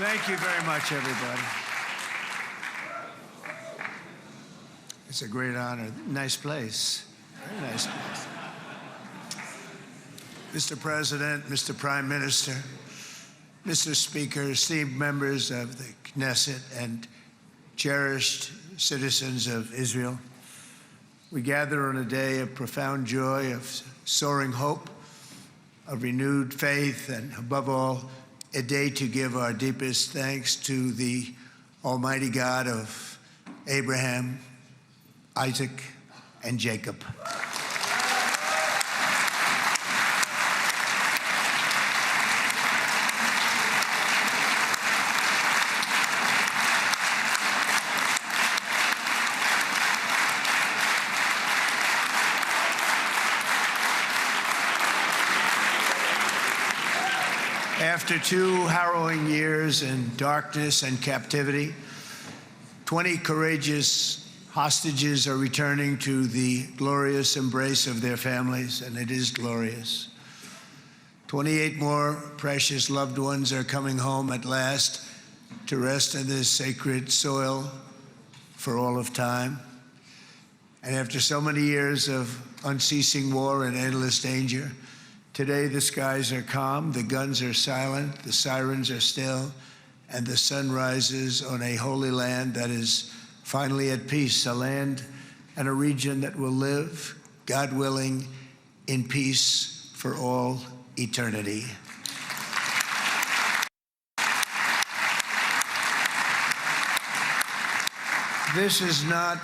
Thank you very much, everybody. It's a great honor. Nice place. Very nice place. Mr. President, Mr. Prime Minister, Mr. Speaker, esteemed members of the Knesset, and cherished citizens of Israel, we gather on a day of profound joy, of soaring hope, of renewed faith, and above all, a day to give our deepest thanks to the Almighty God of Abraham, Isaac, and Jacob. After 2 harrowing years in darkness and captivity, 20 courageous hostages are returning to the glorious embrace of their families, and it is glorious. 28 more precious loved ones are coming home at last to rest in this sacred soil for all of time. And after so many years of unceasing war and endless danger, today the skies are calm, the guns are silent, the sirens are still, and the sun rises on a holy land that is finally at peace, a land and a region that will live, God willing, in peace for all eternity. This is not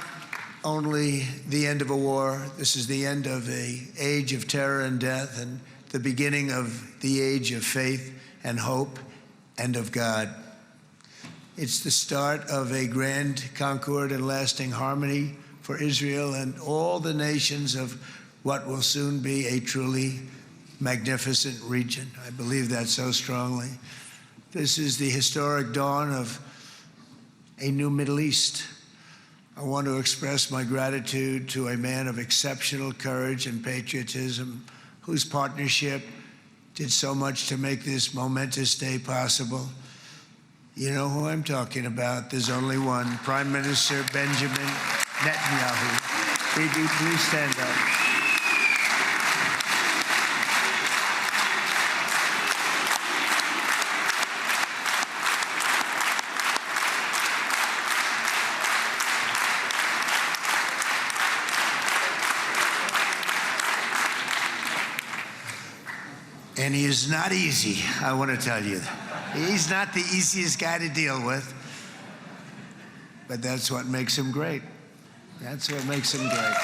only the end of a war, this is the end of an age of terror and death, and the beginning of the age of faith and hope and of God. It's the start of a grand concord and lasting harmony for Israel and all the nations of what will soon be a truly magnificent region. I believe that so strongly. This is the historic dawn of a new Middle East. I want to express my gratitude to a man of exceptional courage and patriotism, whose partnership did so much to make this momentous day possible. You know who I'm talking about. There's only one, Prime Minister Benjamin Netanyahu. Bibi, please stand up. And he is not easy, I want to tell you. He's not the easiest guy to deal with, but that's what makes him great. That's what makes him great.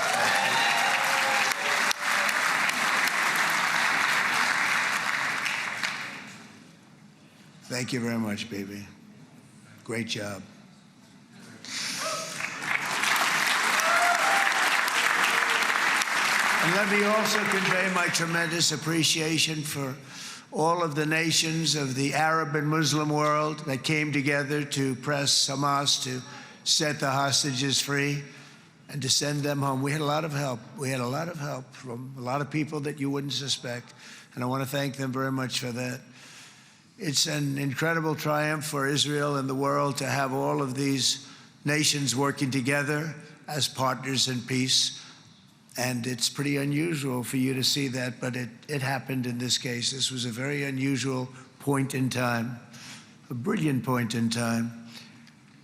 Thank you very much, baby. Great job. And let me also convey my tremendous appreciation for all of the nations of the Arab and Muslim world that came together to press Hamas to set the hostages free and to send them home. We had a lot of help. We had a lot of help from a lot of people that you wouldn't suspect, and I want to thank them very much for that. It's an incredible triumph for Israel and the world to have all of these nations working together as partners in peace. And it's pretty unusual for you to see that, but it happened in this case. This was a very unusual point in time, a brilliant point in time.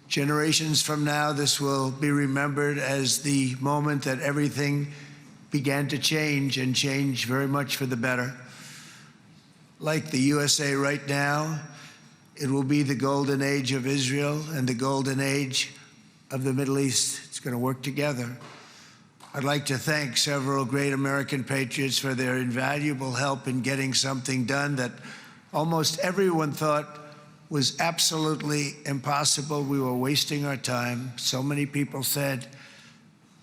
Generations from now, this will be remembered as the moment that everything began to change, and change very much for the better. Like the USA right now, it will be the golden age of Israel and the golden age of the Middle East. It's going to work together. I'd like to thank several great American patriots for their invaluable help in getting something done that almost everyone thought was absolutely impossible. We were wasting our time. So many people said,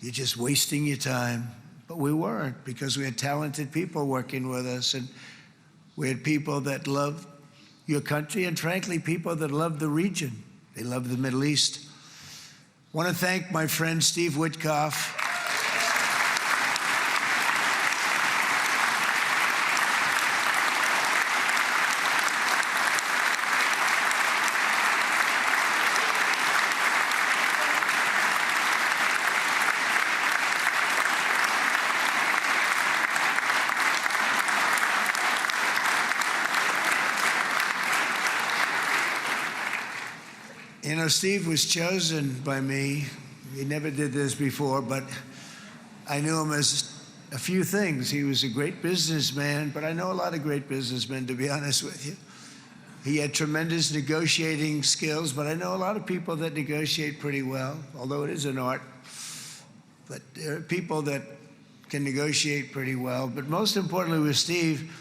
you're just wasting your time. But we weren't, because we had talented people working with us, and we had people that loved your country, and frankly, people that loved the region. They loved the Middle East. I want to thank my friend Steve Witkoff. You know, Steve was chosen by me. He never did this before, but I knew him as a few things. He was a great businessman, but I know a lot of great businessmen, to be honest with you. He had tremendous negotiating skills, but I know a lot of people that negotiate pretty well, although it is an art. But there are people that can negotiate pretty well. But most importantly with Steve,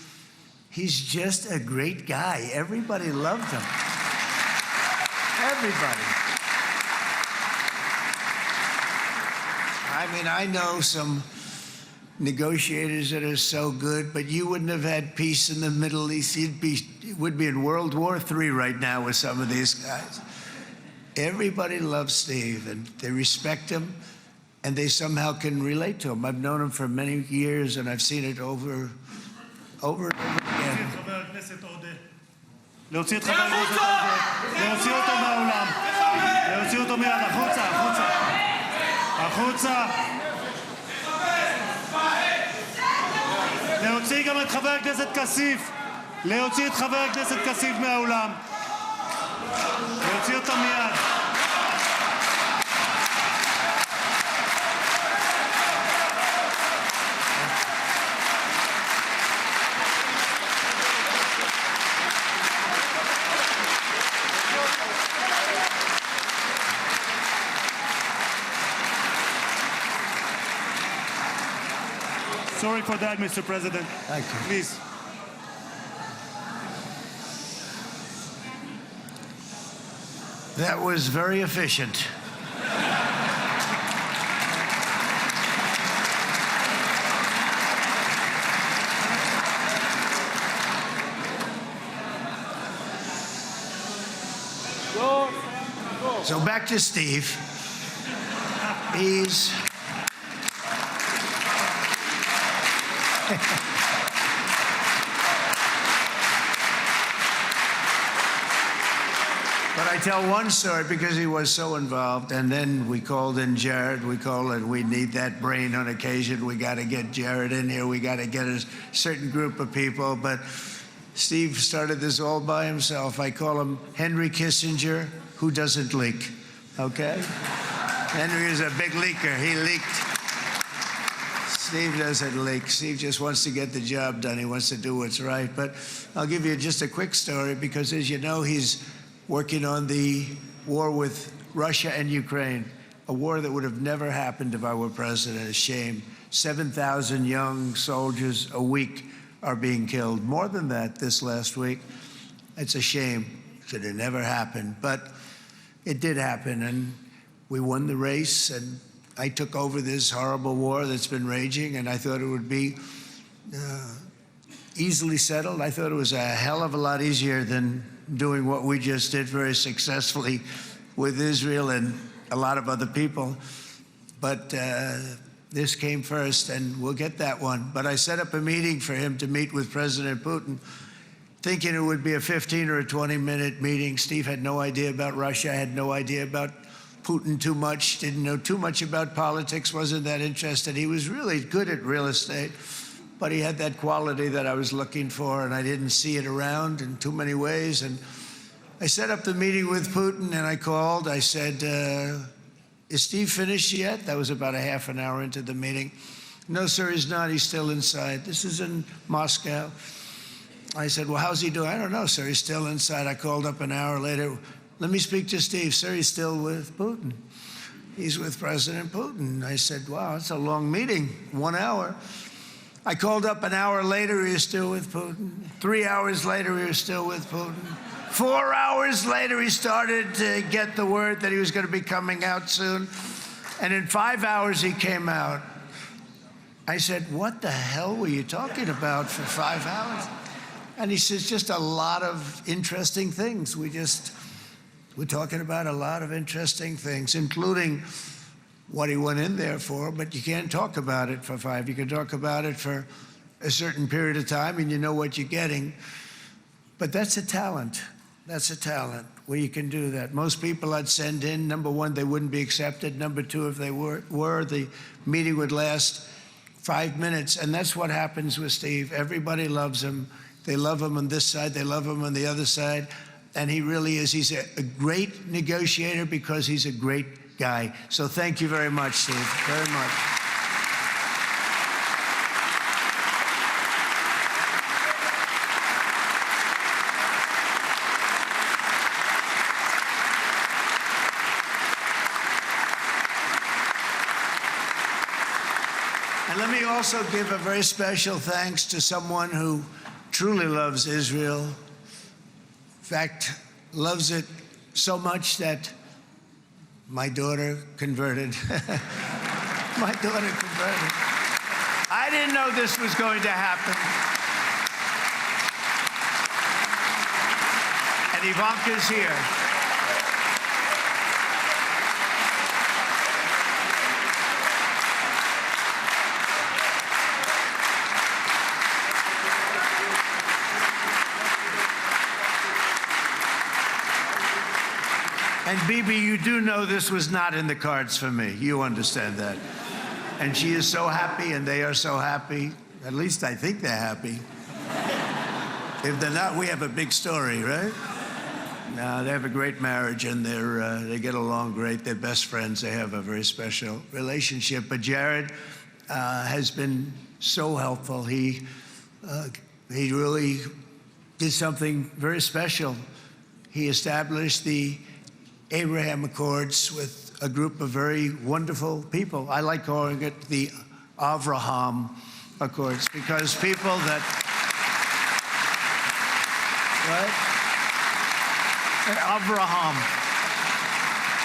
he's just a great guy. Everybody loved him. Everybody. I mean, I know some negotiators that are so good, but you wouldn't have had peace in the Middle East. It would be in World War III right now with some of these guys. Everybody loves Steve, and they respect him, and they somehow can relate to him. I've known him for many years, and I've seen it over and over again. להוציא את חבר הכנסת עודה, להוציא אותו מהאולם, להוציא אותו מיד, החוצה, החוצה, החוצה. להוציא גם את חבר הכנסת כסיף, להוציא את חבר הכנסת כסיף מהאולם, להוציא אותו מיד. Sorry for that, Mr. President. Thank you. Please. That was very efficient. So back to Steve. He's But I tell one story because he was so involved, and then we called in Jared. We need that brain on occasion. We got to get Jared in here. We got to get a certain group of people. But Steve started this all by himself. I call him Henry Kissinger, who doesn't leak. Okay? Henry is a big leaker. He leaked. Steve doesn't leak. Steve just wants to get the job done. He wants to do what's right. But I'll give you just a quick story because, as you know, he's working on the war with Russia and Ukraine, a war that would have never happened if I were president. A shame. 7,000 young soldiers a week are being killed. More than that this last week. It's a shame that it never happened. But it did happen, and we won the race, and I took over this horrible war that's been raging, and I thought it would be easily settled. I thought it was a hell of a lot easier than doing what we just did very successfully with Israel and a lot of other people. But this came first, and we'll get that one. But I set up a meeting for him to meet with President Putin, thinking it would be a 15 or a 20-minute meeting. Steve had no idea about Russia, had no idea about Putin too much, didn't know too much about politics, wasn't that interested. He was really good at real estate, but he had that quality that I was looking for, and I didn't see it around in too many ways. And I set up the meeting with Putin, and I called. I said, is Steve finished yet? That was about a half an hour into the meeting. No, sir, he's not. He's still inside. This is in Moscow. I said, well, how's he doing? I don't know, sir. He's still inside. I called up an hour later. Let me speak to Steve. Sir, he's still with Putin. He's with President Putin. I said, wow, it's a long meeting, 1 hour. I called up an hour later, he was still with Putin. 3 hours later, he was still with Putin. 4 hours later, he started to get the word that he was going to be coming out soon. And in 5 hours, he came out. I said, what the hell were you talking about for 5 hours? And he says, just a lot of interesting things. We're talking about a lot of interesting things, including what he went in there for, but you can't talk about it for 5. You can talk about it for a certain period of time, and you know what you're getting. But that's a talent. That's a talent where you can do that. Most people I'd send in, number one, they wouldn't be accepted. Number two, if they were, the meeting would last 5 minutes. And that's what happens with Steve. Everybody loves him. They love him on this side. They love him on the other side. And he really is. He's a great negotiator because he's a great guy. So thank you very much, Steve, very much. And let me also give a very special thanks to someone who truly loves Israel. In fact, loves it so much that my daughter converted. My daughter converted. I didn't know this was going to happen. And Ivanka's here. And Bibi, you do know this was not in the cards for me. You understand that. And she is so happy, and they are so happy. At least I think they're happy. If they're not, we have a big story, right? No, they have a great marriage, and they get along great. They're best friends. They have a very special relationship. But Jared has been so helpful. He really did something very special. He established the Abraham Accords with a group of very wonderful people. I like calling it the Avraham Accords because people that, right? Avraham.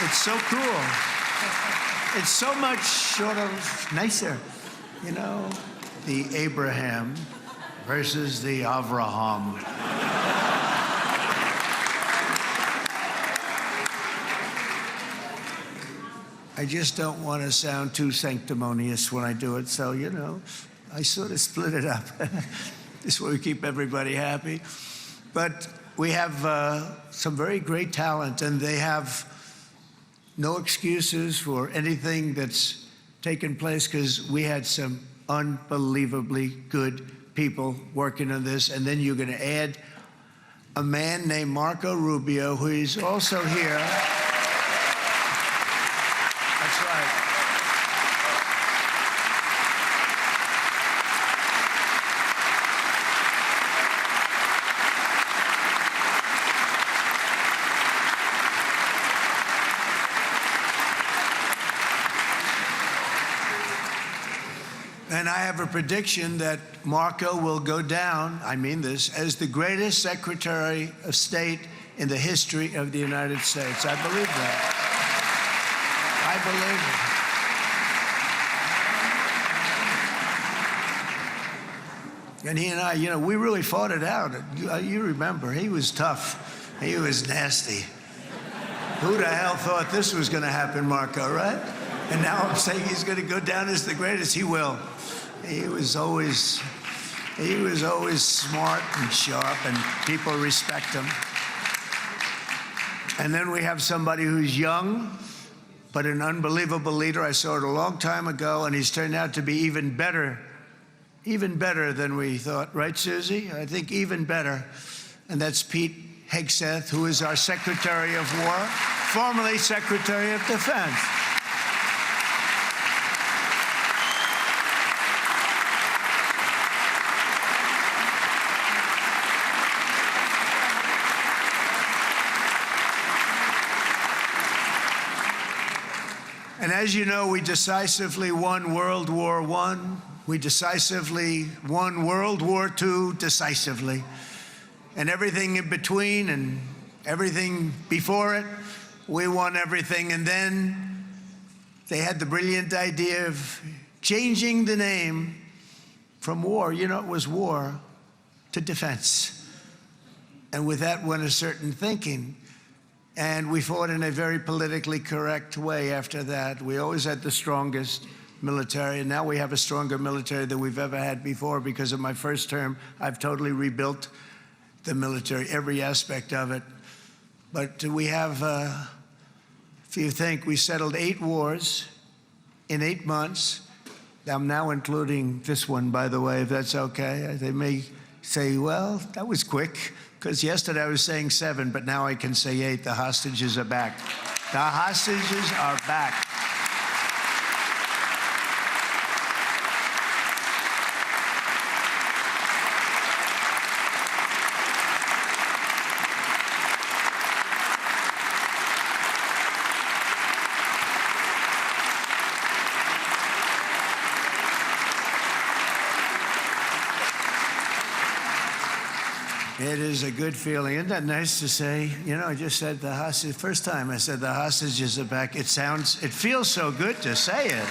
It's so cool. It's so much sort of nicer, you know? The Abraham versus the Avraham. I just don't want to sound too sanctimonious when I do it, so, you know, I sort of split it up. This way we keep everybody happy. But we have some very great talent, and they have no excuses for anything that's taken place because we had some unbelievably good people working on this. And then you're going to add a man named Marco Rubio, who is also here. That's right. And I have a prediction that Marco will go down, I mean this, as the greatest Secretary of State in the history of the United States. I believe that. I believe it. And he and I, you know, we really fought it out. You remember, he was tough. He was nasty. Who the hell thought this was going to happen, Marco, right? And now I'm saying he's going to go down as the greatest. He will. He was always smart and sharp, and people respect him. And then we have somebody who's young, but an unbelievable leader. I saw it a long time ago, and he's turned out to be even better than we thought. Right, Susie? I think even better. And that's Pete Hegseth, who is our Secretary of War, formerly Secretary of Defense. And as you know, we decisively won World War I. We decisively won World War II decisively. And everything in between and everything before it, we won everything. And then they had the brilliant idea of changing the name from war, you know, it was war, to defense. And with that went a certain thinking. And we fought in a very politically correct way after that. We always had the strongest military, and now we have a stronger military than we've ever had before. Because of my first term, I've totally rebuilt the military, every aspect of it. But we have, if you think, we settled 8 wars in 8 months. I'm now including this one, by the way, if that's okay. They may say, well, that was quick, because yesterday I was saying 7, but now I can say 8. The hostages are back. The hostages are back. It is a good feeling. Isn't that nice to say? You know, I just said the hostage. First time I said the hostages are back. It feels so good to say it.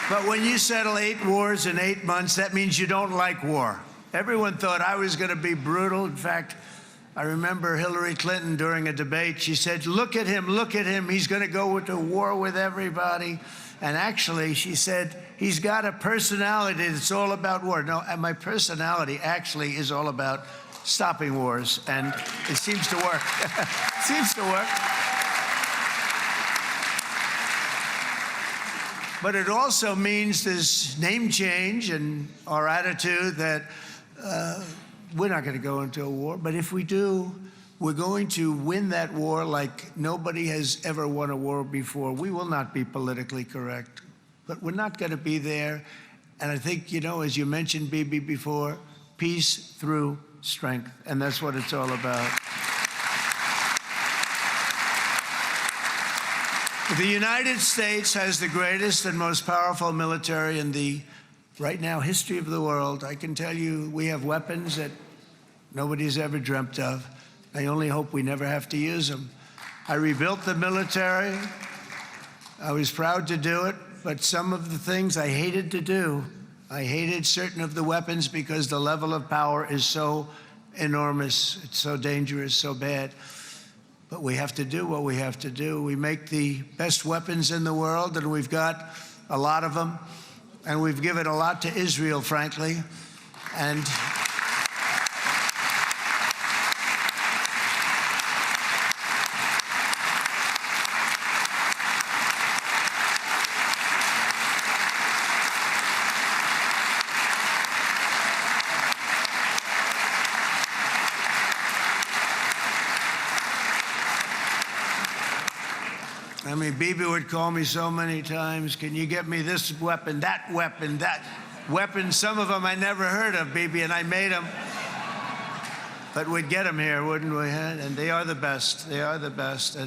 But when you settle 8 wars in 8 months, that means you don't like war. Everyone thought I was going to be brutal. In fact, I remember Hillary Clinton during a debate, she said, look at him, he's going to go into war with everybody. And actually, she said, he's got a personality that's all about war. No, and my personality actually is all about stopping wars, and it seems to work. It seems to work. But it also means this name change in our attitude that we're not going to go into a war, but if we do, we're going to win that war like nobody has ever won a war before. We will not be politically correct, but we're not going to be there. And I think, you know, as you mentioned, Bibi, before, peace through strength, and that's what it's all about. The United States has the greatest and most powerful military in the, right now, history of the world. I can tell you we have weapons that nobody's ever dreamt of. I only hope we never have to use them. I rebuilt the military. I was proud to do it, but some of the things I hated to do. I hated certain of the weapons because the level of power is so enormous. It's so dangerous, so bad. But we have to do what we have to do. We make the best weapons in the world, and we've got a lot of them. And we've given a lot to Israel, frankly. And I mean, Bibi would call me so many times, can you get me this weapon, that weapon? Some of them I never heard of, Bibi, and I made them. But we'd get them here, wouldn't we? And they are the best. They are the best.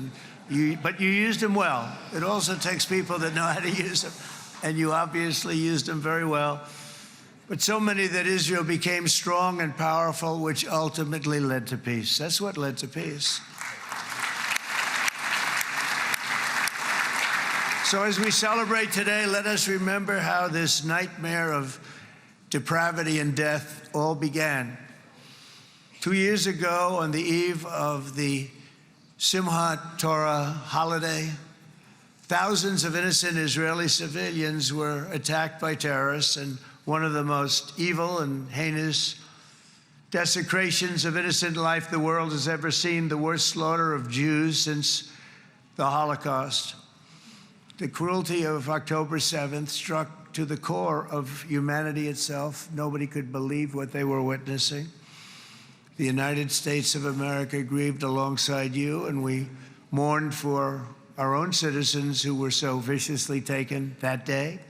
But you used them well. It also takes people that know how to use them. And you obviously used them very well. But so many that Israel became strong and powerful, which ultimately led to peace. That's what led to peace. So as we celebrate today, let us remember how this nightmare of depravity and death all began. 2 years ago, on the eve of the Simchat Torah holiday, thousands of innocent Israeli civilians were attacked by terrorists, and one of the most evil and heinous desecrations of innocent life the world has ever seen, the worst slaughter of Jews since the Holocaust. The cruelty of October 7th struck to the core of humanity itself. Nobody could believe what they were witnessing. The United States of America grieved alongside you, and we mourned for our own citizens who were so viciously taken that day.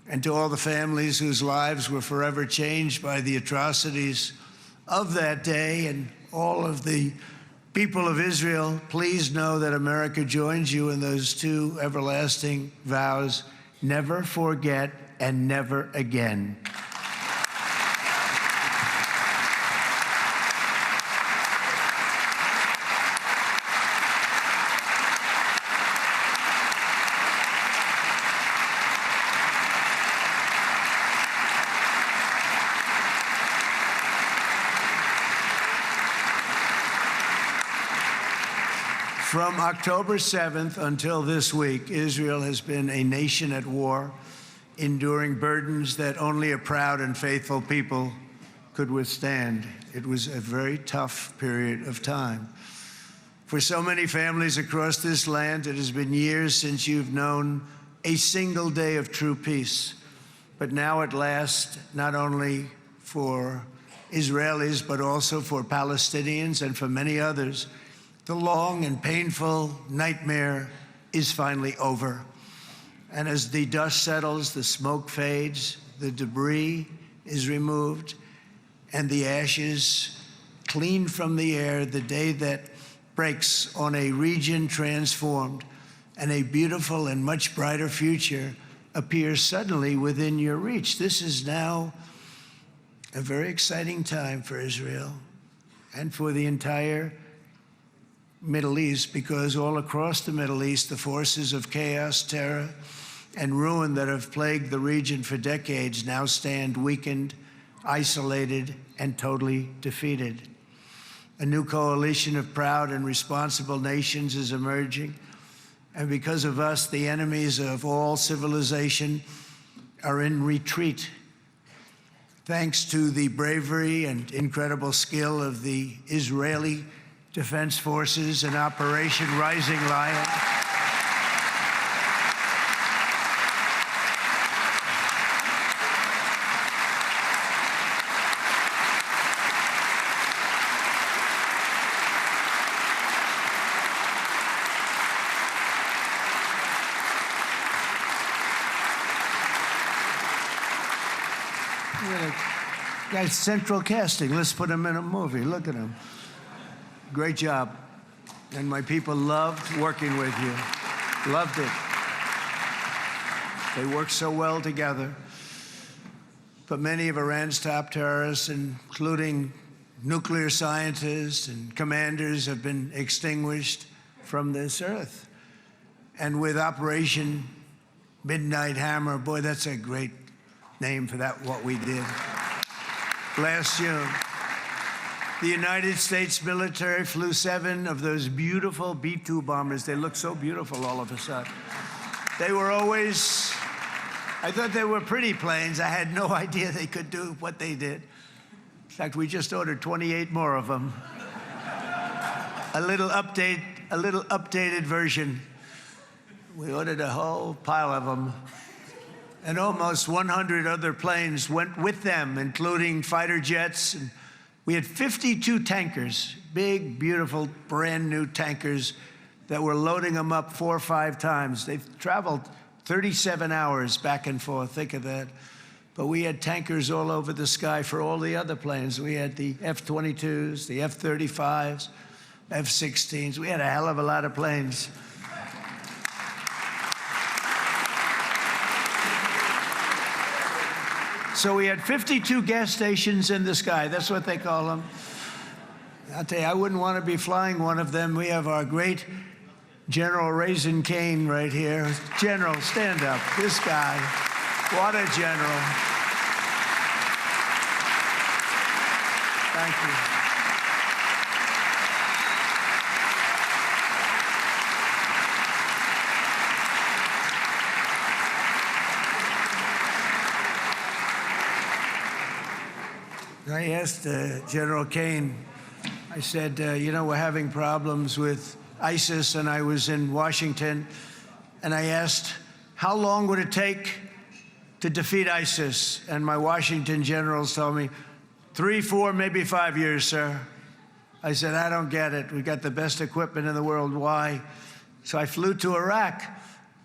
And to all the families whose lives were forever changed by the atrocities of that day, and all of the people of Israel, please know that America joins you in those two everlasting vows: never forget and never again. From October 7th until this week, Israel has been a nation at war, enduring burdens that only a proud and faithful people could withstand. It was a very tough period of time. For so many families across this land, it has been years since you've known a single day of true peace. but now at last, not only for Israelis, but also for Palestinians and for many others, the long and painful nightmare is finally over. And as the dust settles, the smoke fades, the debris is removed, and the ashes cleaned from the air, the day that breaks on a region transformed, and a beautiful and much brighter future appears suddenly within your reach. This is now a very exciting time for Israel and for the entire Middle East, because all across the Middle East, the forces of chaos, terror, and ruin that have plagued the region for decades now stand weakened, isolated, and totally defeated. A new coalition of proud and responsible nations is emerging, and because of us, the enemies of all civilization are in retreat. Thanks to the bravery and incredible skill of the Israeli Defense Forces and Operation Rising Lion, guy's central casting. Let's put him in a movie. Look at him. Great job. And my people loved working with you. Loved it. They worked so well together. But many of Iran's top terrorists, including nuclear scientists and commanders, have been extinguished from this earth. And with Operation Midnight Hammer, boy, that's a great name for that, what we did last June. The United States military flew 7 of those beautiful B-2 bombers. They look so beautiful all of a sudden. They were always, I thought they were pretty planes. I had no idea they could do what they did. In fact, we just ordered 28 more of them. A little updated version. We ordered a whole pile of them. And almost 100 other planes went with them, including fighter jets. And we had 52 tankers, big, beautiful, brand new tankers that were loading them up 4 or 5 times. They've traveled 37 hours back and forth, think of that. But we had tankers all over the sky for all the other planes. We had the F-22s, the F-35s, F-16s. We had a hell of a lot of planes. So we had 52 gas stations in the sky. That's what they call them. I'll tell you, I wouldn't want to be flying one of them. We have our great General Raisin Cain right here. General, stand up. This guy, what a general. Thank you. I asked General Cain, I said, you know, we're having problems with ISIS, and I was in Washington, and I asked, how long would it take to defeat ISIS? And my Washington generals told me, 3, 4, maybe 5 years, sir. I said, I don't get it. We got the best equipment in the world. Why? So I flew to Iraq,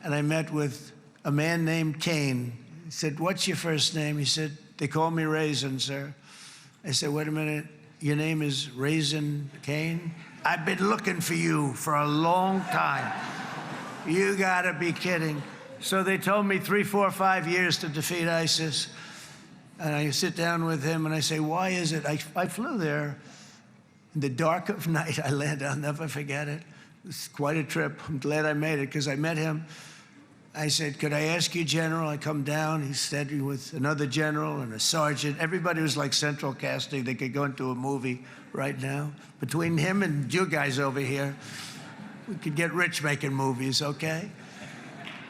and I met with a man named Cain. He said, what's your first name? He said, they call me Raisin, sir. I said, wait a minute, your name is Raisin Cain? I've been looking for you for a long time. You gotta be kidding. So they told me 3, 4, 5 years to defeat ISIS. And I sit down with him and I say, why is it? I flew there in the dark of night. I landed, I'll never forget it. It was quite a trip. I'm glad I made it because I met him. I said, could I ask you, General? I come down. He's standing with another general and a sergeant. Everybody was like central casting. They could go into a movie right now. Between him and you guys over here, we could get rich making movies, okay?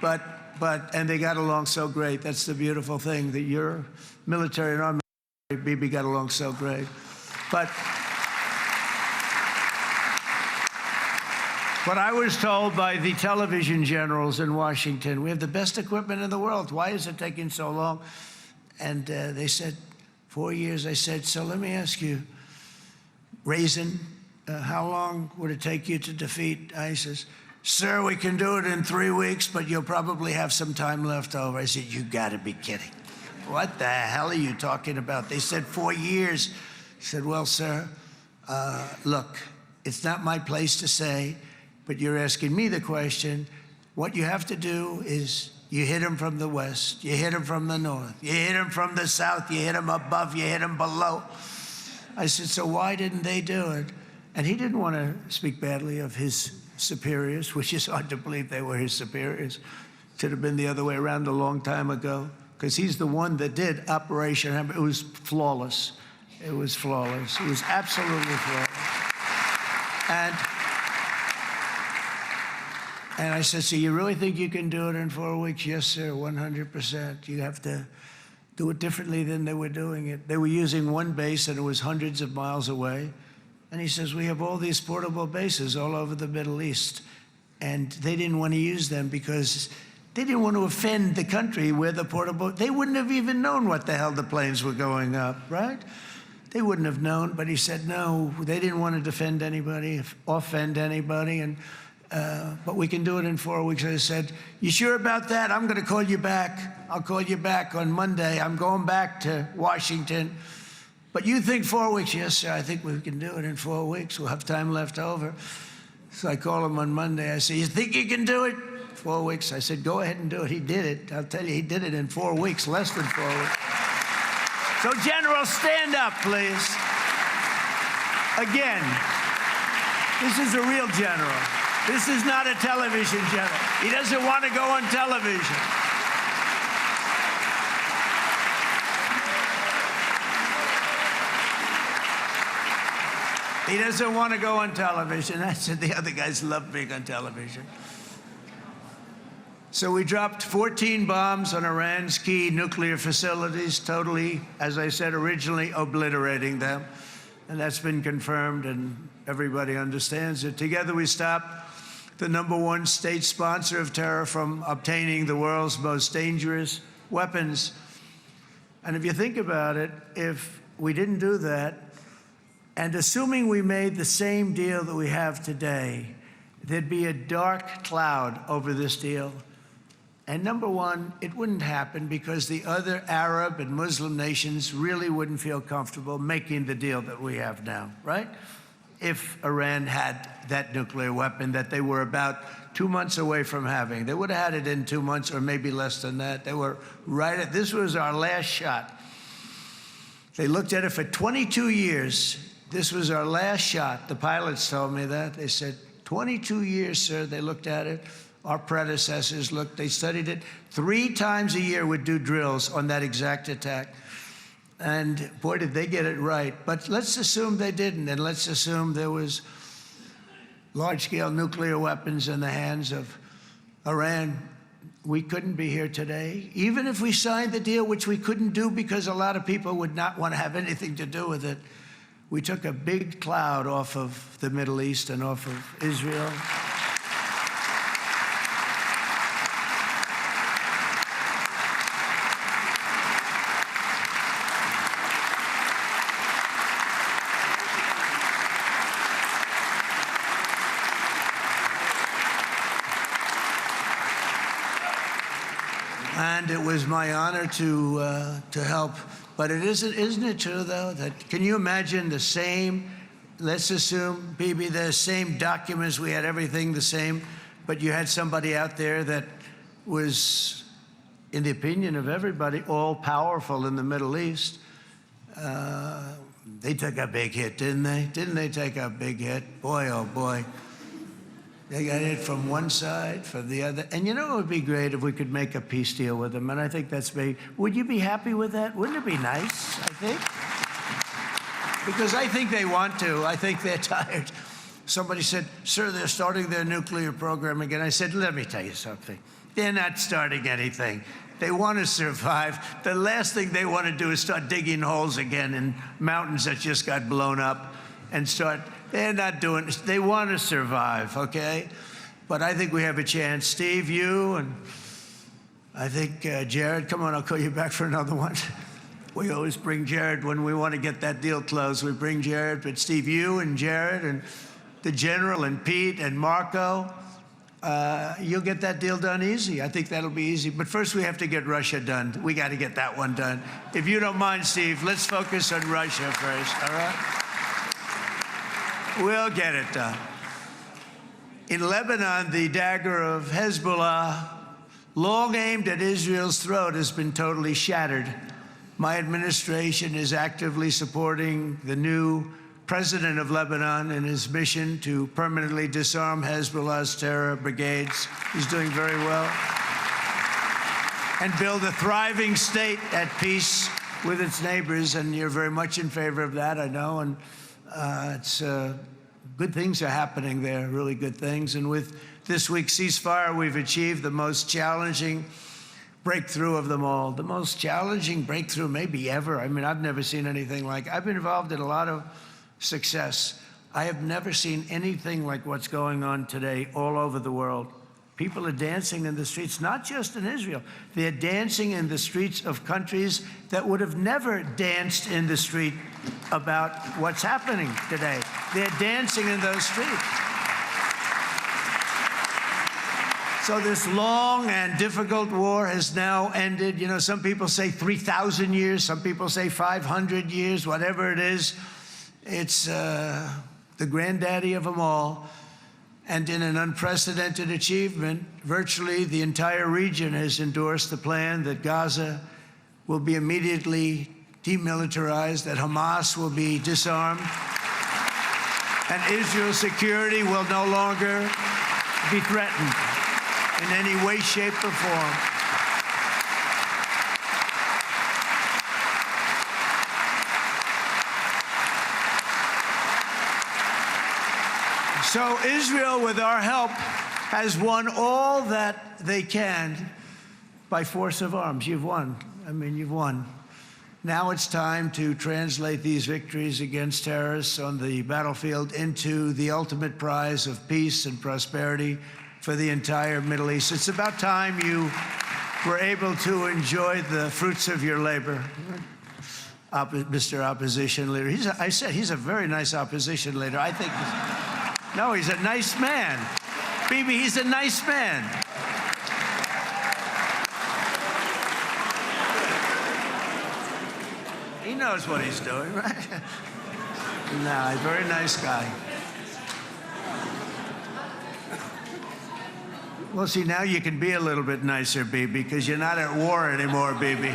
And they got along so great. That's the beautiful thing, that your military and our military, BB, got along so great. But I was told by the television generals in Washington, we have the best equipment in the world. Why is it taking so long? And they said, 4 years. I said, so let me ask you, Raisin, how long would it take you to defeat ISIS? Sir, we can do it in 3 weeks, but you'll probably have some time left over. I said, you gotta be kidding. What the hell are you talking about? They said 4 years. I said, well, sir, look, it's not my place to say, but you're asking me the question. What you have to do is you hit them from the west, you hit them from the north, you hit them from the south, you hit them above, you hit them below. I said, so why didn't they do it? And he didn't want to speak badly of his superiors, which is hard to believe they were his superiors. Should have been the other way around a long time ago, because he's the one that did Operation Hammer. It was flawless. It was flawless. It was absolutely flawless. And I said, so you really think you can do it in 4 weeks? Yes, sir, 100%. You have to do it differently than they were doing it. They were using one base, and it was hundreds of miles away. And he says, we have all these portable bases all over the Middle East. And they didn't want to use them because they didn't want to offend the country where the portable, they wouldn't have even known what the hell the planes were going up, right? They wouldn't have known, but he said, no, they didn't want to defend anybody, offend anybody, and but we can do it in 4 weeks. I said, you sure about that? I'm going to call you back. I'll call you back on Monday. I'm going back to Washington. But you think 4 weeks? Yes, sir, I think we can do it in 4 weeks. We'll have time left over. So I call him on Monday. I say, you think you can do it? 4 weeks. I said, go ahead and do it. He did it. I'll tell you, he did it in 4 weeks, less than 4 weeks. So, General, stand up, please. Again, this is a real general. This is not a television general. He doesn't want to go on television. He doesn't want to go on television. I said the other guys love being on television. So we dropped 14 bombs on Iran's key nuclear facilities, totally, as I said originally, obliterating them. And that's been confirmed, and everybody understands it. Together we stopped the #1 state sponsor of terror from obtaining the world's most dangerous weapons. And if you think about it, if we didn't do that, and assuming we made the same deal that we have today, there'd be a dark cloud over this deal. And #1, it wouldn't happen because the other Arab and Muslim nations really wouldn't feel comfortable making the deal that we have now, right? If Iran had that nuclear weapon that they were about 2 months away from having. They would have had it in 2 months or maybe less than that. They were right at, this was our last shot. They looked at it for 22 years. This was our last shot. The pilots told me that. They said, 22 years, sir, they looked at it. Our predecessors looked, they studied it. 3 times a year would do drills on that exact attack. And boy, did they get it right. But let's assume they didn't, and let's assume there was large-scale nuclear weapons in the hands of Iran. We couldn't be here today. Even if we signed the deal, which we couldn't do because a lot of people would not want to have anything to do with it, we took a big cloud off of the Middle East and off of Israel. And it was my honor to help. But it isn't it true, though, that can you imagine the same, let's assume, Bibi, the same documents, we had everything the same, but you had somebody out there that was, in the opinion of everybody, all-powerful in the Middle East. They took a big hit, didn't they? Didn't they take a big hit? Boy, oh boy. They got hit from one side, from the other. And you know, it would be great if we could make a peace deal with them. And I think that's big. Would you be happy with that? Wouldn't it be nice, I think? Because I think they want to. I think they're tired. Somebody said, sir, they're starting their nuclear program again. I said, let me tell you something. They're not starting anything. They want to survive. The last thing they want to do is start digging holes again in mountains that just got blown up and start. They're not doing this. They want to survive, okay? But I think we have a chance. Steve, you, and I think Jared, come on, I'll call you back for another one. We always bring Jared when we want to get that deal closed. We bring Jared, but Steve, you and Jared and the General and Pete and Marco, you'll get that deal done easy. I think that'll be easy. But first we have to get Russia done. We got to get that one done. If you don't mind, Steve, let's focus on Russia first, all right? We'll get it done. In Lebanon, the dagger of Hezbollah, long aimed at Israel's throat, has been totally shattered. My administration is actively supporting the new president of Lebanon in his mission to permanently disarm Hezbollah's terror brigades. He's doing very well. And build a thriving state at peace with its neighbors. And you're very much in favor of that, I know. And good things are happening there, really good things. And with this week's ceasefire, we've achieved the most challenging breakthrough of them all. The most challenging breakthrough maybe ever. I mean, I've never seen anything like it. I've been involved in a lot of success. I have never seen anything like what's going on today all over the world. People are dancing in the streets, not just in Israel. They're dancing in the streets of countries that would have never danced in the street about what's happening today. They're dancing in those streets. So this long and difficult war has now ended. You know, some people say 3,000 years, some people say 500 years, whatever it is. It's the granddaddy of them all. And in an unprecedented achievement, virtually the entire region has endorsed the plan that Gaza will be immediately demilitarized, that Hamas will be disarmed, and Israel's security will no longer be threatened in any way, shape, or form. So Israel, with our help, has won all that they can by force of arms. You've won. I mean, you've won. Now it's time to translate these victories against terrorists on the battlefield into the ultimate prize of peace and prosperity for the entire Middle East. It's about time you were able to enjoy the fruits of your labor. Mr. Opposition Leader. I said he's a very nice opposition leader. I think... No, he's a nice man. Bibi, he's a nice man. He knows what he's doing, right? No, he's a very nice guy. Well, see, now you can be a little bit nicer, Bibi, because you're not at war anymore, Bibi.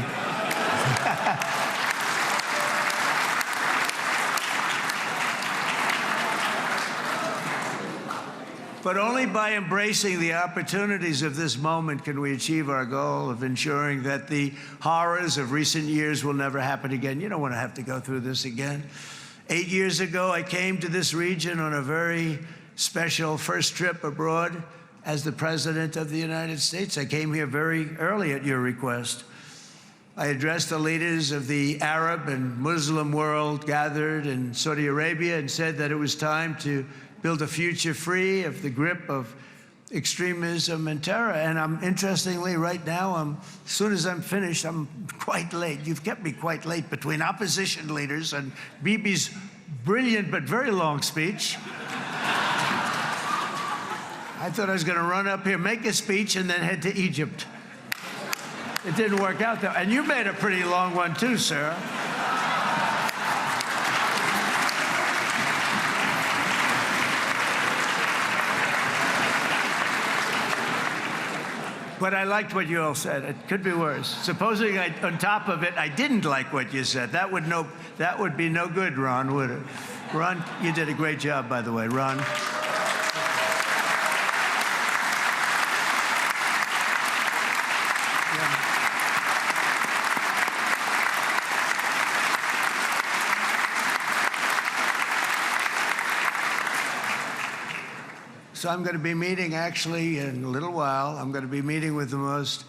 But only by embracing the opportunities of this moment can we achieve our goal of ensuring that the horrors of recent years will never happen again. You don't want to have to go through this again. 8 years ago, I came to this region on a very special first trip abroad as the President of the United States. I came here very early at your request. I addressed the leaders of the Arab and Muslim world gathered in Saudi Arabia and said that it was time to build a future free of the grip of extremism and terror. And interestingly, right now, as soon as I'm finished, I'm quite late. You've kept me quite late between opposition leaders and Bibi's brilliant but very long speech. I thought I was going to run up here, make a speech, and then head to Egypt. It didn't work out, though. And you made a pretty long one, too, Sarah. But I liked what you all said. It could be worse. Supposing on top of it, I didn't like what you said. That would be no good, Ron, would it? Ron, you did a great job, by the way, Ron. So I'm going to be meeting, actually, in a little while, I'm going to be meeting with the most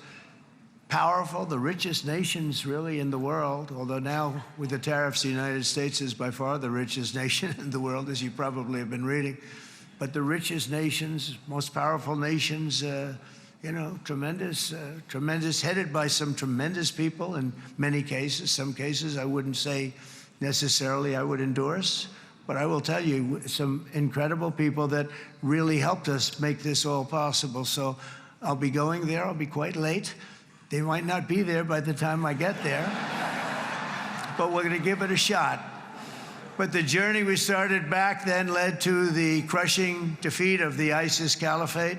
powerful, the richest nations, really, in the world, although now, with the tariffs, the United States is by far the richest nation in the world, as you probably have been reading. But the richest nations, most powerful nations tremendous, headed by some tremendous people in many cases. Some cases I wouldn't say necessarily I would endorse, but I will tell you some incredible people that really helped us make this all possible. So I'll be going there. I'll be quite late. They might not be there by the time I get there, but we're going to give it a shot. But the journey we started back then led to the crushing defeat of the ISIS caliphate,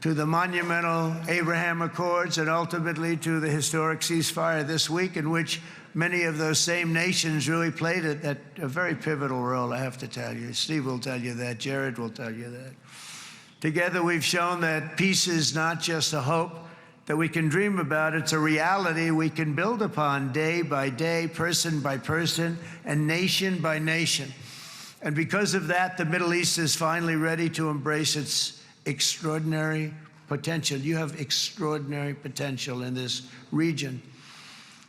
to the monumental Abraham Accords, and ultimately to the historic ceasefire this week, in which many of those same nations really played a very pivotal role, I have to tell you. Steve will tell you that. Jared will tell you that. Together, we've shown that peace is not just a hope that we can dream about. It's a reality we can build upon day by day, person by person, and nation by nation. And because of that, the Middle East is finally ready to embrace its extraordinary potential. You have extraordinary potential in this region.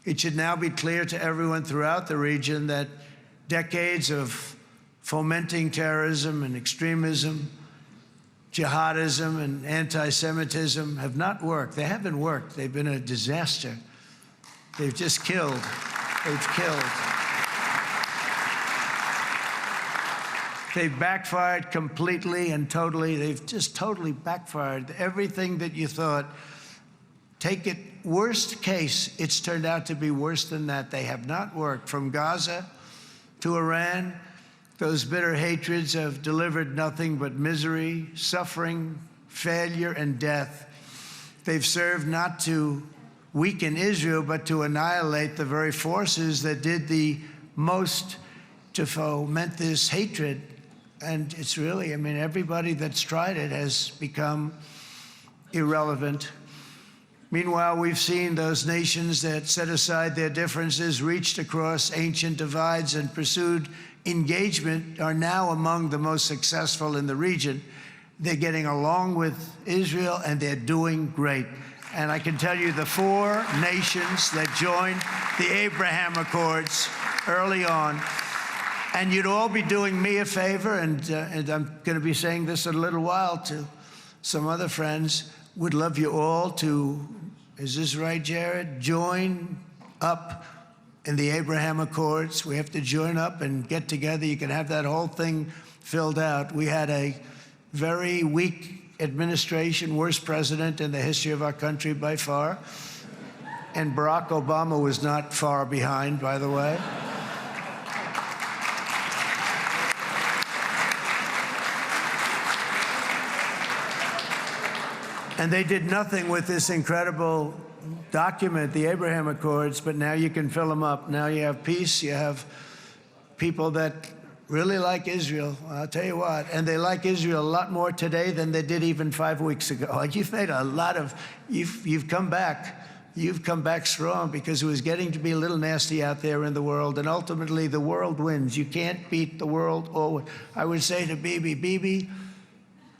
It should now be clear to everyone throughout the region that decades of fomenting terrorism and extremism, jihadism and anti-Semitism have not worked. They haven't worked. They've been a disaster. They've just killed. They've killed. They've backfired completely and totally. They've just totally backfired. Everything that you thought, take it worst case, it's turned out to be worse than that. They have not worked. From Gaza to Iran, those bitter hatreds have delivered nothing but misery, suffering, failure, and death. They've served not to weaken Israel, but to annihilate the very forces that did the most to foment this hatred. And it's really, everybody that's tried it has become irrelevant. Meanwhile, we've seen those nations that set aside their differences, reached across ancient divides, and pursued engagement are now among the most successful in the region. They're getting along with Israel, and they're doing great. And I can tell you the 4 nations that joined the Abraham Accords early on, and you'd all be doing me a favor, and I'm going to be saying this in a little while to some other friends, would love you all to, is this right, Jared? Join up in the Abraham Accords. We have to join up and get together. You can have that whole thing filled out. We had a very weak administration, worst president in the history of our country by far. And Barack Obama was not far behind, by the way. And they did nothing with this incredible document, the Abraham Accords, but now you can fill them up. Now you have peace, you have people that really like Israel. I'll tell you what, and they like Israel a lot more today than they did even 5 weeks ago. You've made a lot of, you've come back. You've come back strong, because it was getting to be a little nasty out there in the world, and ultimately the world wins. You can't beat the world. Or I would say to Bibi,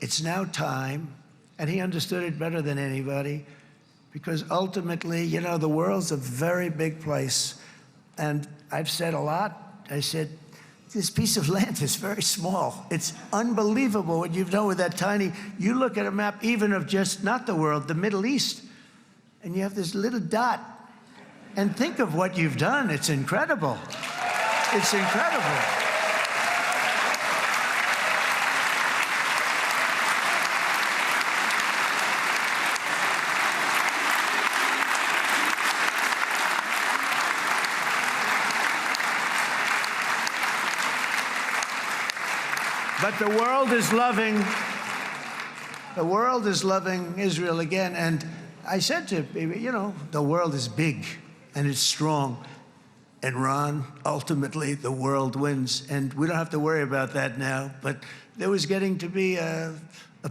it's now time. And he understood it better than anybody, because ultimately, the world's a very big place. And I've said a lot. I said, this piece of land is very small. It's unbelievable what you've done with that tiny, you look at a map even of just not the world, the Middle East, and you have this little dot. And think of what you've done. It's incredible. It's incredible. But the world is loving Israel again. And I said to Bibi, the world is big and it's strong. And Ron, ultimately, the world wins. And we don't have to worry about that now. But there was getting to be a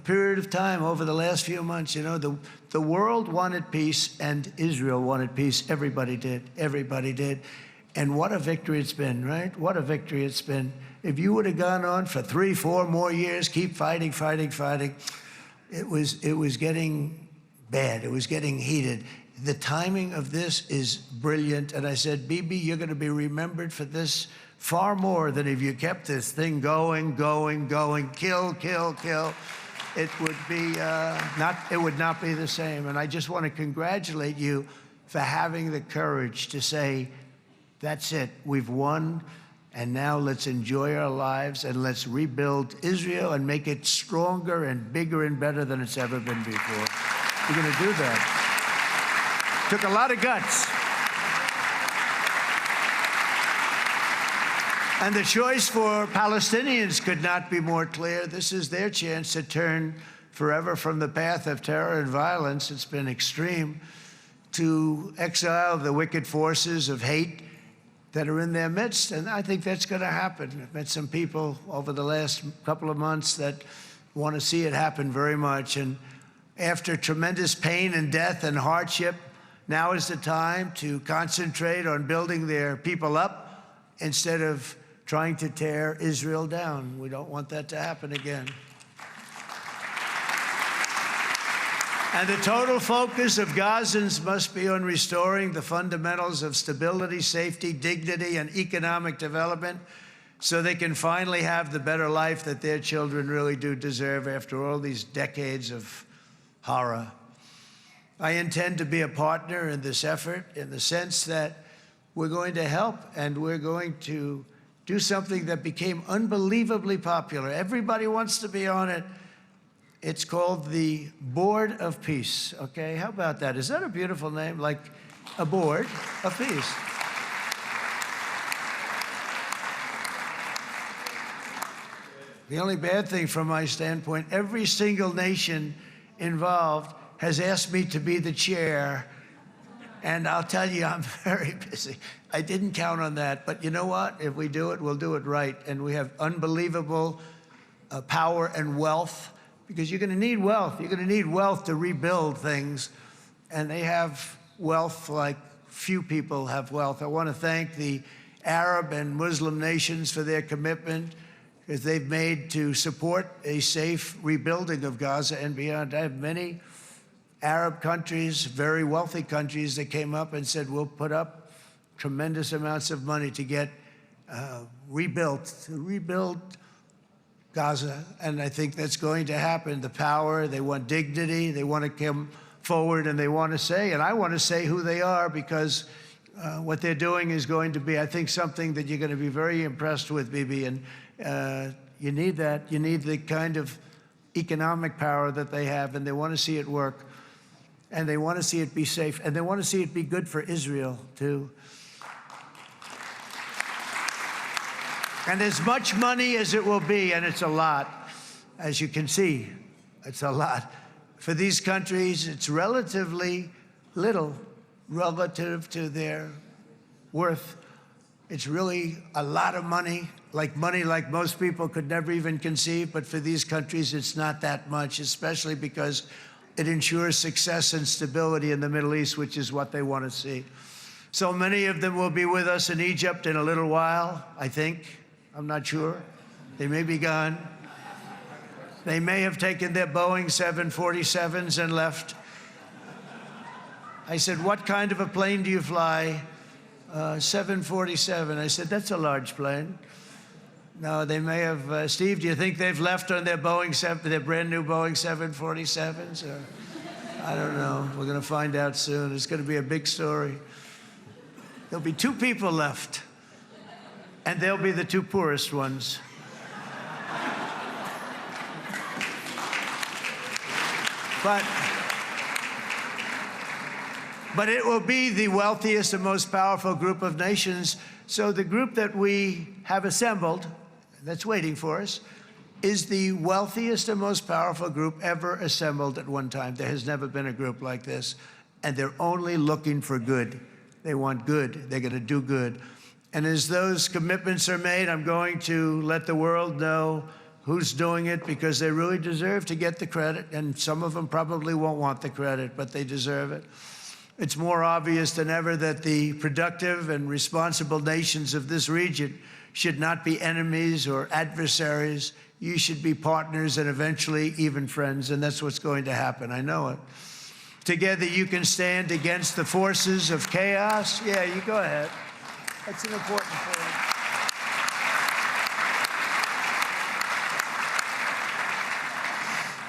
period of time over the last few months, the world wanted peace and Israel wanted peace. Everybody did. Everybody did. And what a victory it's been, right? What a victory it's been. If you would have gone on for 3, 4 more years, keep fighting, it was getting bad. It was getting heated. The timing of this is brilliant. And I said, Bibi, you're going to be remembered for this far more than if you kept this thing going, kill. it would not be the same. And I just want to congratulate you for having the courage to say, that's it, we've won, and now let's enjoy our lives and let's rebuild Israel and make it stronger and bigger and better than it's ever been before. You're going to do that. Took a lot of guts. And the choice for Palestinians could not be more clear. This is their chance to turn forever from the path of terror and violence. It's been extreme, to exile the wicked forces of hate that are in their midst. And I think that's going to happen. I've met some people over the last couple of months that want to see it happen very much. And after tremendous pain and death and hardship, now is the time to concentrate on building their people up instead of trying to tear Israel down. We don't want that to happen again. And the total focus of Gazans must be on restoring the fundamentals of stability, safety, dignity, and economic development so they can finally have the better life that their children really do deserve after all these decades of horror. I intend to be a partner in this effort in the sense that we're going to help and we're going to do something that became unbelievably popular. Everybody wants to be on it. It's called the Board of Peace, okay? How about that? Is that a beautiful name? Like a board of peace. The only bad thing from my standpoint, every single nation involved has asked me to be the chair, and I'll tell you, I'm very busy. I didn't count on that, but you know what? If we do it, we'll do it right. And we have unbelievable power and wealth, because you're going to need wealth. You're going to need wealth to rebuild things, and they have wealth like few people have wealth. I want to thank the Arab and Muslim nations for their commitment that they've made to support a safe rebuilding of Gaza and beyond. I have many Arab countries, very wealthy countries, that came up and said, we'll put up tremendous amounts of money to get rebuild Gaza, and I think that's going to happen. The power, they want dignity, they want to come forward, and they want to say, and I want to say who they are, because what they're doing is going to be, I think, something that you're going to be very impressed with, Bibi, and you need that. You need the kind of economic power that they have, and they want to see it work, and they want to see it be safe, and they want to see it be good for Israel, too. And as much money as it will be, and it's a lot, as you can see, it's a lot. For these countries, it's relatively little relative to their worth. It's really a lot of money like most people could never even conceive, but for these countries, it's not that much, especially because it ensures success and stability in the Middle East, which is what they want to see. So many of them will be with us in Egypt in a little while, I think. I'm not sure. They may be gone. They may have taken their Boeing 747s and left. I said, what kind of a plane do you fly? 747. I said, that's a large plane. No, they may have. Steve, do you think they've left on their their brand new Boeing 747s? Or, I don't know. We're going to find out soon. It's going to be a big story. There'll be 2 people left. And they'll be the 2 poorest ones. But it will be the wealthiest and most powerful group of nations. So the group that we have assembled, that's waiting for us, is the wealthiest and most powerful group ever assembled at one time. There has never been a group like this. And they're only looking for good. They want good. They're going to do good. And as those commitments are made, I'm going to let the world know who's doing it, because they really deserve to get the credit. And some of them probably won't want the credit, but they deserve it. It's more obvious than ever that the productive and responsible nations of this region should not be enemies or adversaries. You should be partners and eventually even friends, and that's what's going to happen. I know it. Together you can stand against the forces of chaos. Yeah, you go ahead. That's an important point.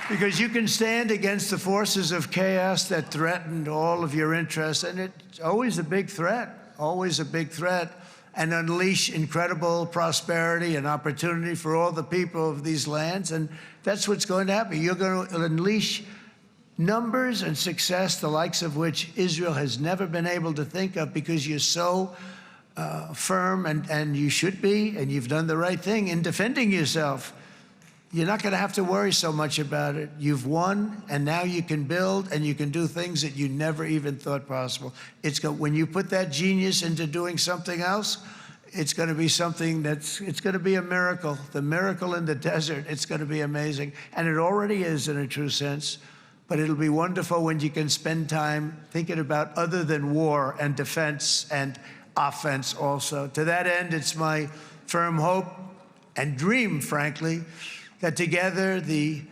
Because you can stand against the forces of chaos that threatened all of your interests, and it's always a big threat, and unleash incredible prosperity and opportunity for all the people of these lands, and that's what's going to happen. You're going to unleash numbers and success, the likes of which Israel has never been able to think of, because you're so firm, and you should be, and you've done the right thing in defending yourself. You're not going to have to worry so much about it. You've won, and now you can build, and you can do things that you never even thought possible. When you put that genius into doing something else, it's going to be something it's going to be a miracle. The miracle in the desert, it's going to be amazing. And it already is in a true sense. But it'll be wonderful when you can spend time thinking about other than war and defense and offense also. To that end, it's my firm hope and dream, frankly, that together the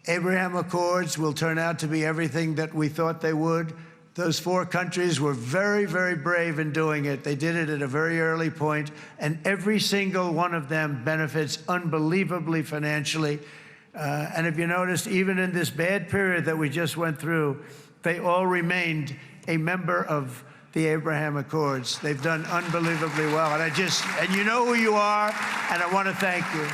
Abraham Accords will turn out to be everything that we thought they would. Those 4 countries were very, very brave in doing it. They did it at a very early point, and every single one of them benefits unbelievably financially. And if you noticed, even in this bad period that we just went through, they all remained a member of the Abraham Accords. They've done unbelievably well. And you know who you are, and I want to thank you.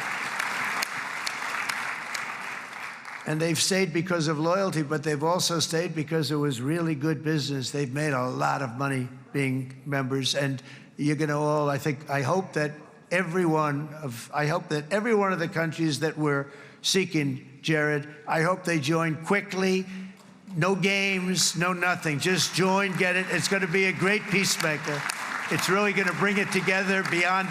And they've stayed because of loyalty, but they've also stayed because it was really good business. They've made a lot of money being members, and you're going to all, I hope that every one of the countries that we're seeking, Jared, I hope they join quickly. No games, no nothing. Just join, get it. It's going to be a great peacemaker. It's really going to bring it together beyond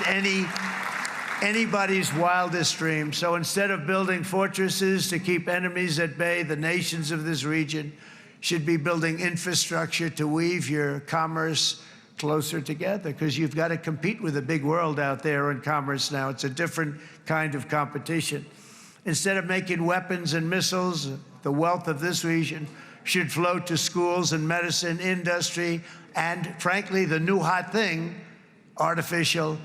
anybody's wildest dream. So instead of building fortresses to keep enemies at bay, the nations of this region should be building infrastructure to weave your commerce closer together, because you've got to compete with the big world out there in commerce now. It's a different kind of competition. Instead of making weapons and missiles, the wealth of this region should flow to schools and medicine, industry, and frankly, the new hot thing, artificial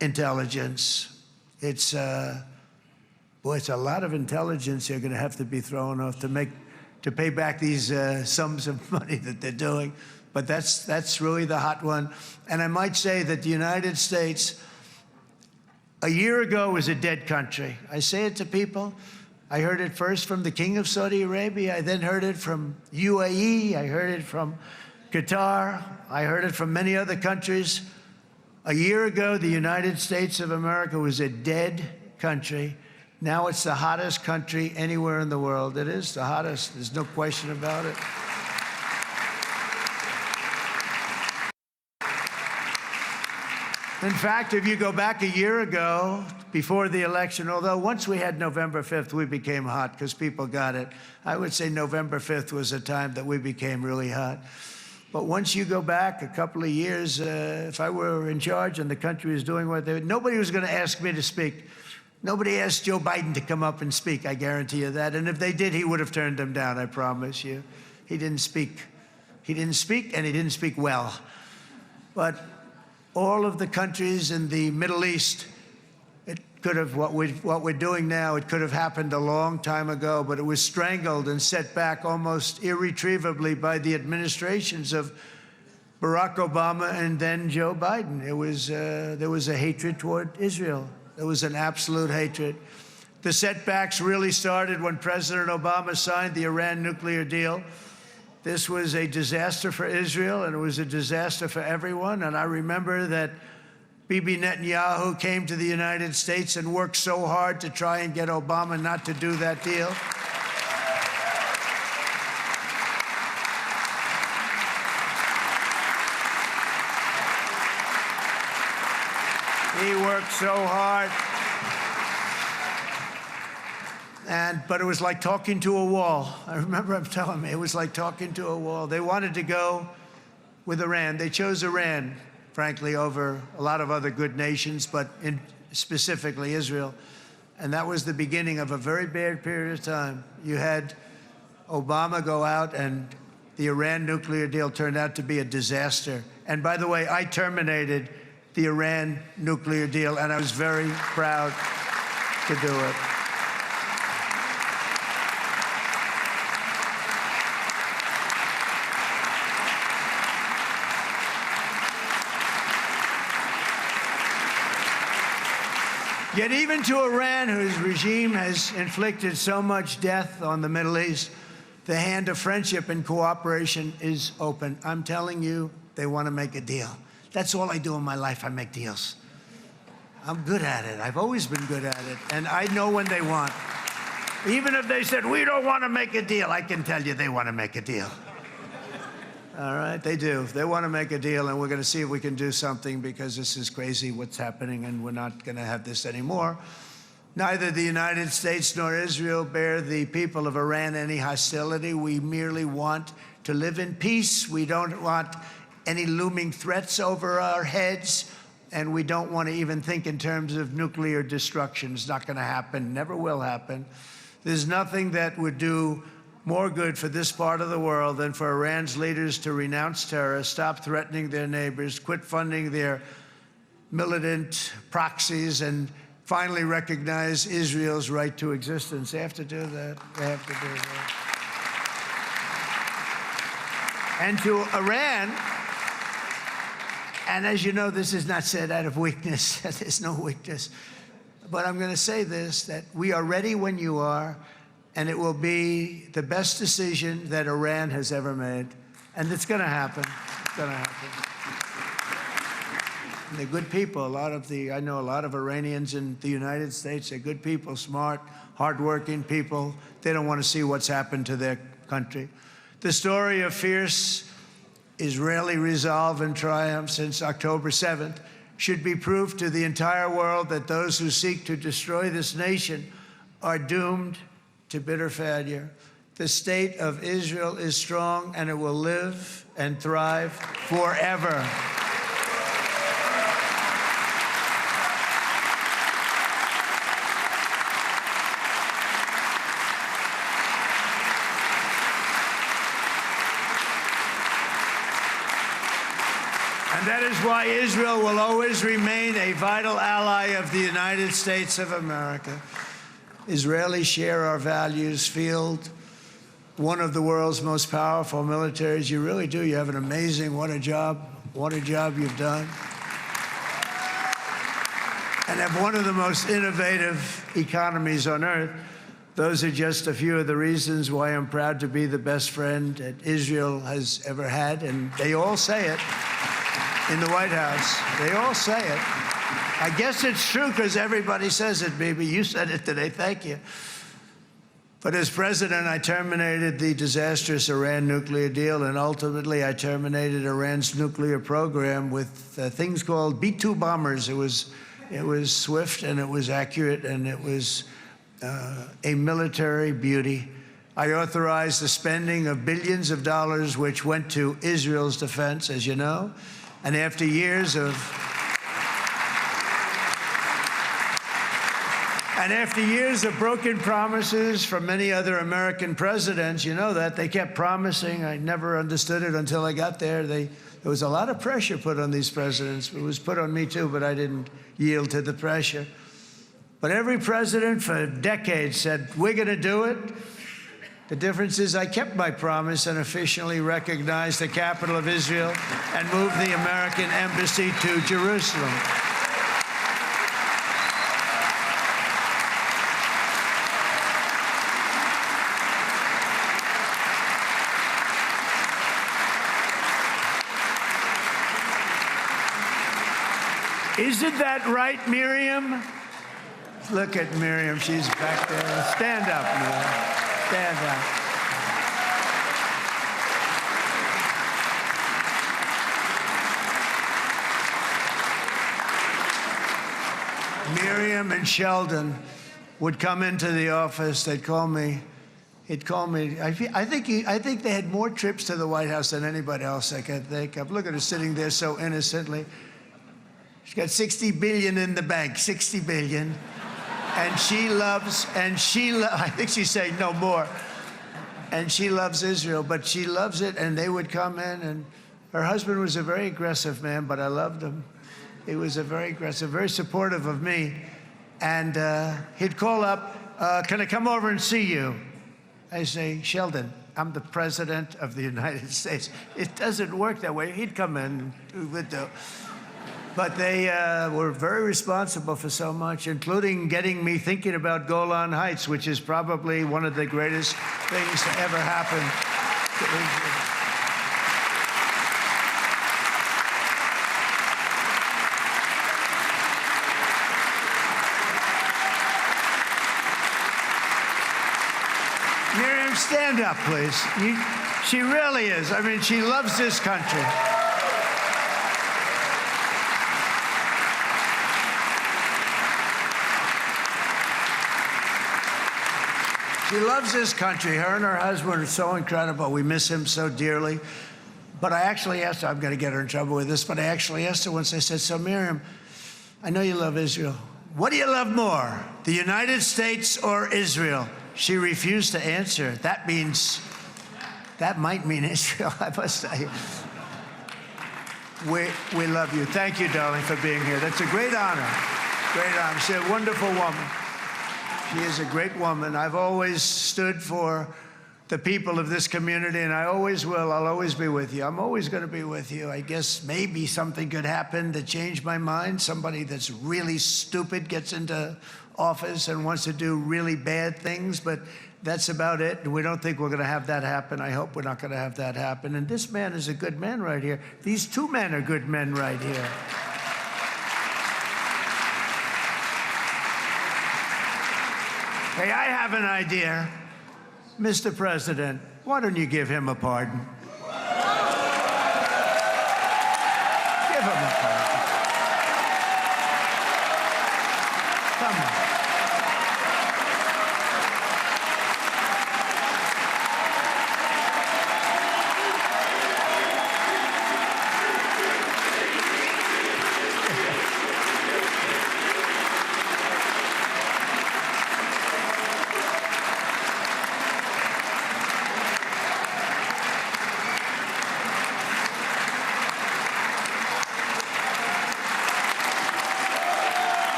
intelligence. It's a lot of intelligence you're going to have to be thrown off to pay back these sums of money that they're doing. But that's really the hot one. And I might say that the United States, a year ago, was a dead country. I say it to people. I heard it first from the King of Saudi Arabia. I then heard it from UAE. I heard it from Qatar. I heard it from many other countries. A year ago, the United States of America was a dead country. Now it's the hottest country anywhere in the world. It is the hottest. There's no question about it. In fact, if you go back a year ago, before the election, although once we had November 5th, we became hot because people got it. I would say November 5th was a time that we became really hot. But once you go back a couple of years, if I were in charge and the country was doing what they were, nobody was going to ask me to speak. Nobody asked Joe Biden to come up and speak, I guarantee you that. And if they did, he would have turned them down, I promise you. He didn't speak. He didn't speak, and he didn't speak well. But all of the countries in the Middle East, it could have, what we're doing now, it could have happened a long time ago, but it was strangled and set back almost irretrievably by the administrations of Barack Obama and then Joe Biden. There was a hatred toward Israel. There was an absolute hatred. The setbacks really started when President Obama signed the Iran nuclear deal. This was a disaster for Israel, and it was a disaster for everyone. And I remember that Bibi Netanyahu came to the United States and worked so hard to try and get Obama not to do that deal. He worked so hard. But it was like talking to a wall. I remember him telling me it was like talking to a wall. They wanted to go with Iran. They chose Iran, frankly, over a lot of other good nations, but specifically Israel. And that was the beginning of a very bad period of time. You had Obama go out, and the Iran nuclear deal turned out to be a disaster. And by the way, I terminated the Iran nuclear deal, and I was very proud to do it. Yet even to Iran, whose regime has inflicted so much death on the Middle East, the hand of friendship and cooperation is open. I'm telling you, they want to make a deal. That's all I do in my life. I make deals. I'm good at it. I've always been good at it. And I know when they want. Even if they said, we don't want to make a deal, I can tell you they want to make a deal. All right, they do. They want to make a deal, and we're going to see if we can do something, because this is crazy what's happening, and we're not going to have this anymore. Neither the United States nor Israel bear the people of Iran any hostility. We merely want to live in peace. We don't want any looming threats over our heads, and we don't want to even think in terms of nuclear destruction. It's not going to happen, never will happen. There's nothing that would do more good for this part of the world than for Iran's leaders to renounce terror, stop threatening their neighbors, quit funding their militant proxies, and finally recognize Israel's right to existence. They have to do that. They have to do that. And to Iran, and as you know, this is not said out of weakness. There's no weakness. But I'm going to say this, that we are ready when you are, and it will be the best decision that Iran has ever made. And it's going to happen. It's going to happen. And they're good people. I know a lot of Iranians in the United States. They're good people, smart, hardworking people. They don't want to see what's happened to their country. The story of fierce Israeli resolve and triumph since October 7th should be proof to the entire world that those who seek to destroy this nation are doomed to bitter failure. The state of Israel is strong, and it will live and thrive forever. And that is why Israel will always remain a vital ally of the United States of America. Israelis share our values, field one of the world's most powerful militaries. You really do. You have an amazing, what a job you've done. And have one of the most innovative economies on earth. Those are just a few of the reasons why I'm proud to be the best friend that Israel has ever had. And they all say it in the White House. They all say it. I guess it's true because everybody says it, baby. You said it today. Thank you. But as president, I terminated the disastrous Iran nuclear deal, and ultimately I terminated Iran's nuclear program with things called B-2 bombers. It was swift, and it was accurate, and it was a military beauty. I authorized the spending of billions of dollars, which went to Israel's defense, as you know. And after years of broken promises from many other American presidents, you know that, they kept promising. I never understood it until I got there. There was a lot of pressure put on these presidents. It was put on me too, but I didn't yield to the pressure. But every president for decades said, we're going to do it. The difference is I kept my promise and officially recognized the capital of Israel and moved the American embassy to Jerusalem. Isn't that right, Miriam? Look at Miriam. She's back there. Stand up, Miriam. Stand up. Miriam and Sheldon would come into the office. They'd call me. He'd call me. I think they had more trips to the White House than anybody else I can think of. Look at her sitting there so innocently. She's got $60 billion in the bank, $60 billion. And I think she's saying no more. And she loves Israel, but she loves it, and they would come in, and her husband was a very aggressive man, but I loved him. He was a very aggressive, very supportive of me. And he'd call up, can I come over and see you? I say, Sheldon, I'm the president of the United States. It doesn't work that way. He'd come in, we would do. But they were very responsible for so much, including getting me thinking about Golan Heights, which is probably one of the greatest things to ever happen to Israel. Miriam, stand up, please. She really is. I mean, she loves this country. She loves this country. Her and her husband are so incredible. We miss him so dearly. But I actually asked her, I'm going to get her in trouble with this, but I actually asked her once, I said, so Miriam, I know you love Israel. What do you love more, the United States or Israel? She refused to answer. That might mean Israel, I must say. We love you. Thank you, darling, for being here. That's a great honor. Great honor. She's a wonderful woman. She is a great woman. I've always stood for the people of this community, and I always will. I'll always be with you. I'm always going to be with you. I guess maybe something could happen to change my mind. Somebody that's really stupid gets into office and wants to do really bad things, but that's about it. And we don't think we're going to have that happen. I hope we're not going to have that happen. And this man is a good man right here. These two men are good men right here. Hey, I have an idea. Mr. President, why don't you give him a pardon? Give him a pardon. Come on.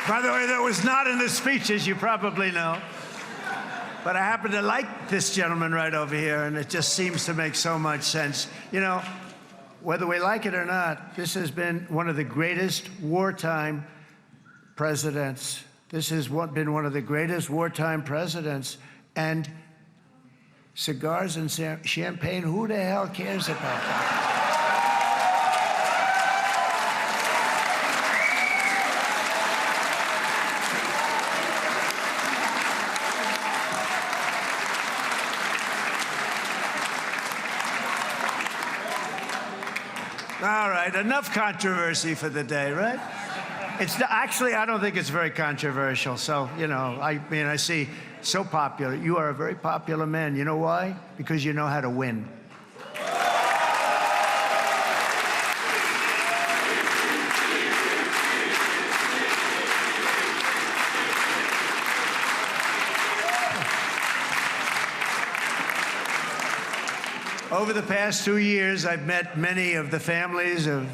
By the way, that was not in the speech, as you probably know. But I happen to like this gentleman right over here, and it just seems to make so much sense. You know, whether we like it or not, this has been one of the greatest wartime presidents. This has been one of the greatest wartime presidents. And cigars and champagne, who the hell cares about that? All right, enough controversy for the day, right? Actually, I don't think it's very controversial. So, you know, I mean, I see so popular. You are a very popular man. You know why? Because you know how to win. Over the past 2 years, I've met many of the families of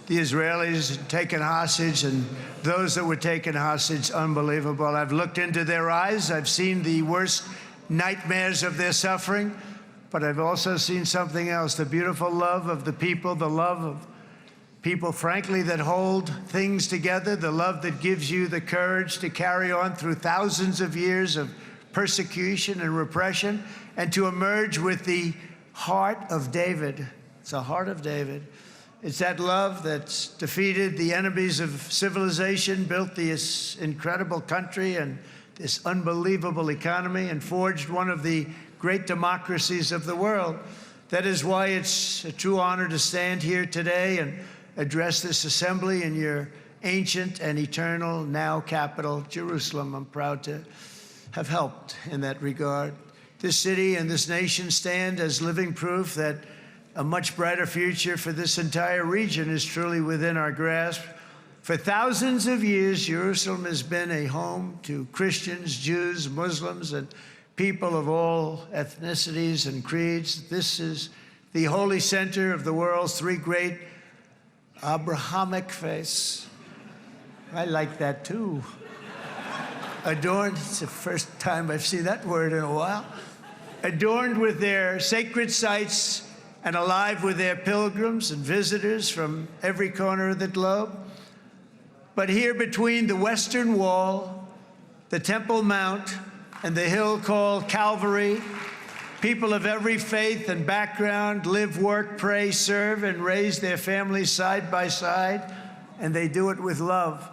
the Israelis taken hostage and those that were taken hostage. Unbelievable. I've looked into their eyes. I've seen the worst nightmares of their suffering, but I've also seen something else, the beautiful love of the people, the love of people, frankly, that hold things together, the love that gives you the courage to carry on through thousands of years of persecution and repression and to emerge with the heart of David. It's the heart of David. It's that love that's defeated the enemies of civilization, built this incredible country and this unbelievable economy, and forged one of the great democracies of the world. That is why it's a true honor to stand here today and address this assembly in your ancient and eternal now capital, Jerusalem. I'm proud to have helped in that regard. This city and this nation stand as living proof that a much brighter future for this entire region is truly within our grasp. For thousands of years, Jerusalem has been a home to Christians, Jews, Muslims, and people of all ethnicities and creeds. This is the holy center of the world's three great Abrahamic faiths. I like that too. Adorned, it's the first time I've seen that word in a while. Adorned with their sacred sites and alive with their pilgrims and visitors from every corner of the globe. But here between the Western Wall, the Temple Mount, and the hill called Calvary, people of every faith and background live, work, pray, serve, and raise their families side by side, and they do it with love.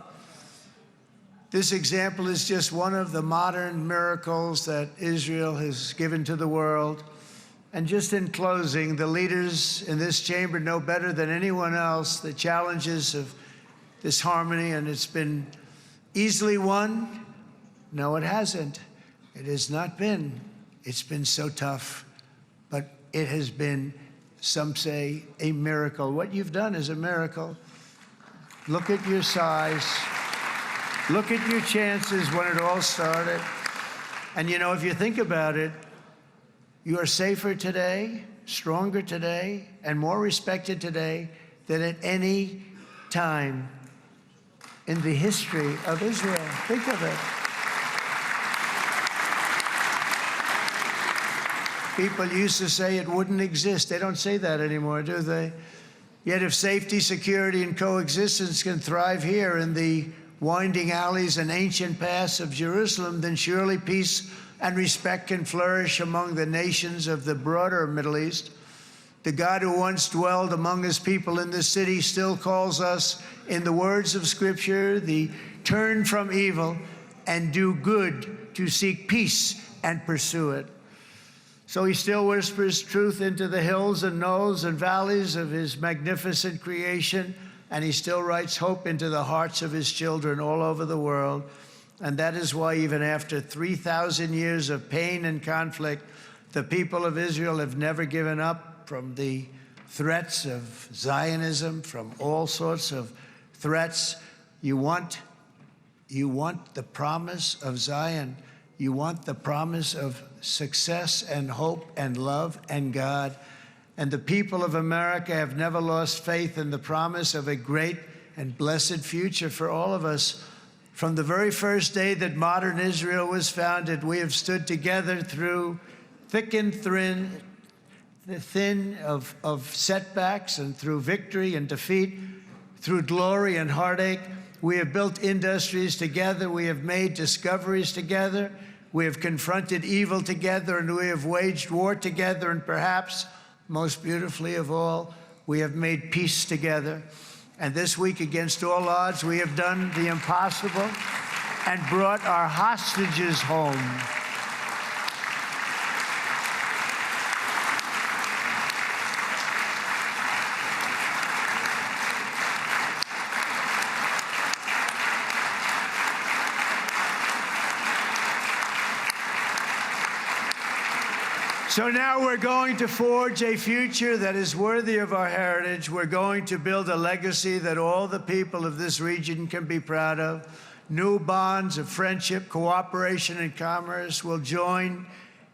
This example is just one of the modern miracles that Israel has given to the world. And just in closing, the leaders in this chamber know better than anyone else the challenges of this harmony, and it's been easily won. No, it hasn't. It has not been. It's been so tough, but it has been, some say, a miracle. What you've done is a miracle. Look at your size. Look at your chances when it all started. And you know, if you think about it, you are safer today, stronger today, and more respected today than at any time in the history of Israel. Think of it. People used to say it wouldn't exist. They don't say that anymore, do they? Yet if safety, security, and coexistence can thrive here in the winding alleys and ancient paths of Jerusalem, then surely peace and respect can flourish among the nations of the broader Middle East. The God who once dwelled among his people in this city still calls us, in the words of Scripture, the turn from evil and do good, to seek peace and pursue it. So he still whispers truth into the hills and knolls and valleys of his magnificent creation, and he still writes hope into the hearts of his children all over the world. And that is why even after 3,000 years of pain and conflict, the people of Israel have never given up from the threats of Zionism, from all sorts of threats. You want the promise of Zion. You want the promise of success and hope and love and God. And the people of America have never lost faith in the promise of a great and blessed future for all of us. From the very first day that modern Israel was founded, we have stood together through thick and thin of setbacks, and through victory and defeat, through glory and heartache. We have built industries together. We have made discoveries together. We have confronted evil together, and we have waged war together. And perhaps most beautifully of all, we have made peace together. And this week, against all odds, we have done the impossible and brought our hostages home. So now we're going to forge a future that is worthy of our heritage. We're going to build a legacy that all the people of this region can be proud of. New bonds of friendship, cooperation, and commerce will join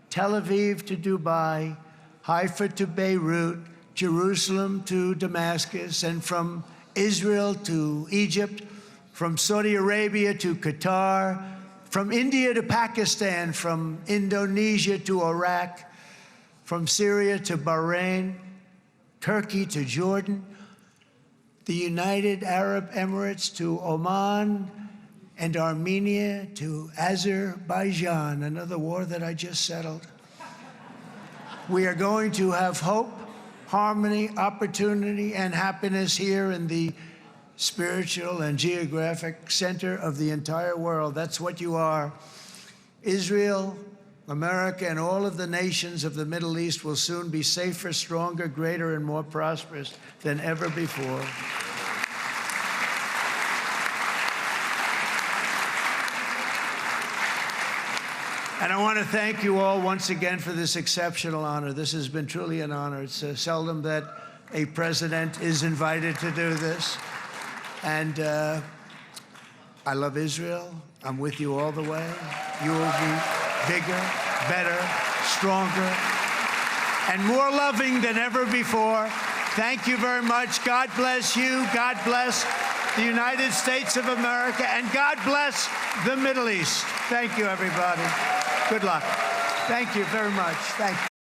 Tel Aviv to Dubai, Haifa to Beirut, Jerusalem to Damascus, and from Israel to Egypt, from Saudi Arabia to Qatar, from India to Pakistan, from Indonesia to Iraq, from Syria to Bahrain, Turkey to Jordan, the United Arab Emirates to Oman, and Armenia to Azerbaijan, another war that I just settled. We are going to have hope, harmony, opportunity, and happiness here in the spiritual and geographic center of the entire world. That's what you are. Israel, America, and all of the nations of the Middle East will soon be safer, stronger, greater, and more prosperous than ever before. And I want to thank you all once again for this exceptional honor. This has been truly an honor. It's seldom that a president is invited to do this. And I love Israel. I'm with you all the way. You will be bigger, better, stronger, and more loving than ever before. Thank you very much. God bless you. God bless the United States of America, and God bless the Middle East. Thank you, everybody. Good luck. Thank you very much. Thank you.